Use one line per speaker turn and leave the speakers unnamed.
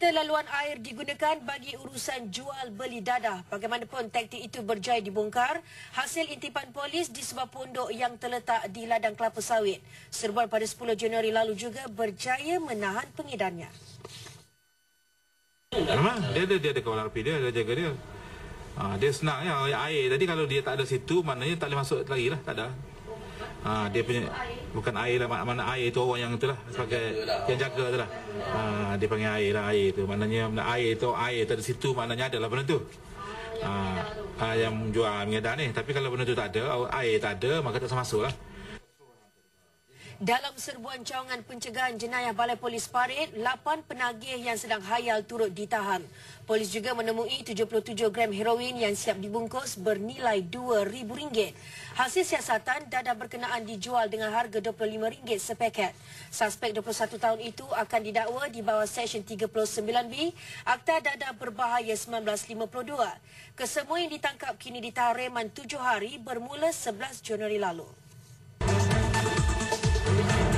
Kereta laluan air digunakan bagi urusan jual beli dadah. Bagaimanapun taktik itu berjaya dibongkar hasil intipan polis di sebuah pondok yang terletak di ladang kelapa sawit. Serbuan pada 10 Januari lalu juga berjaya menahan pengedarnya.
Memang dia ada kawalan api dia, jaga dia. Dia senang ya, air tadi kalau dia tak ada situ maknanya tak boleh masuk lagi lah, tak ada. Dia punya bukan air lah, mana air tu orang yang itulah sebagai yang jaga tu lah. Dia panggil air lah, air tu maknanya air tu ada situ maknanya ada lah benda tu. Yang jual mengedar ni, tapi kalau benda tu tak ada, air tak ada, maka tak masuk lah.
Dalam serbuan cawangan pencegahan jenayah Balai Polis Parit, 8 penagih yang sedang hayal turut ditahan. Polis juga menemui 77 gram heroin yang siap dibungkus bernilai RM2,000. Hasil siasatan, dadah berkenaan dijual dengan harga RM25 sepaket. Suspek 21 tahun itu akan didakwa di bawah Seksyen 39B Akta Dadah Berbahaya 1952. Kesemua yang ditangkap kini ditahan reman 7 hari bermula 11 Januari lalu.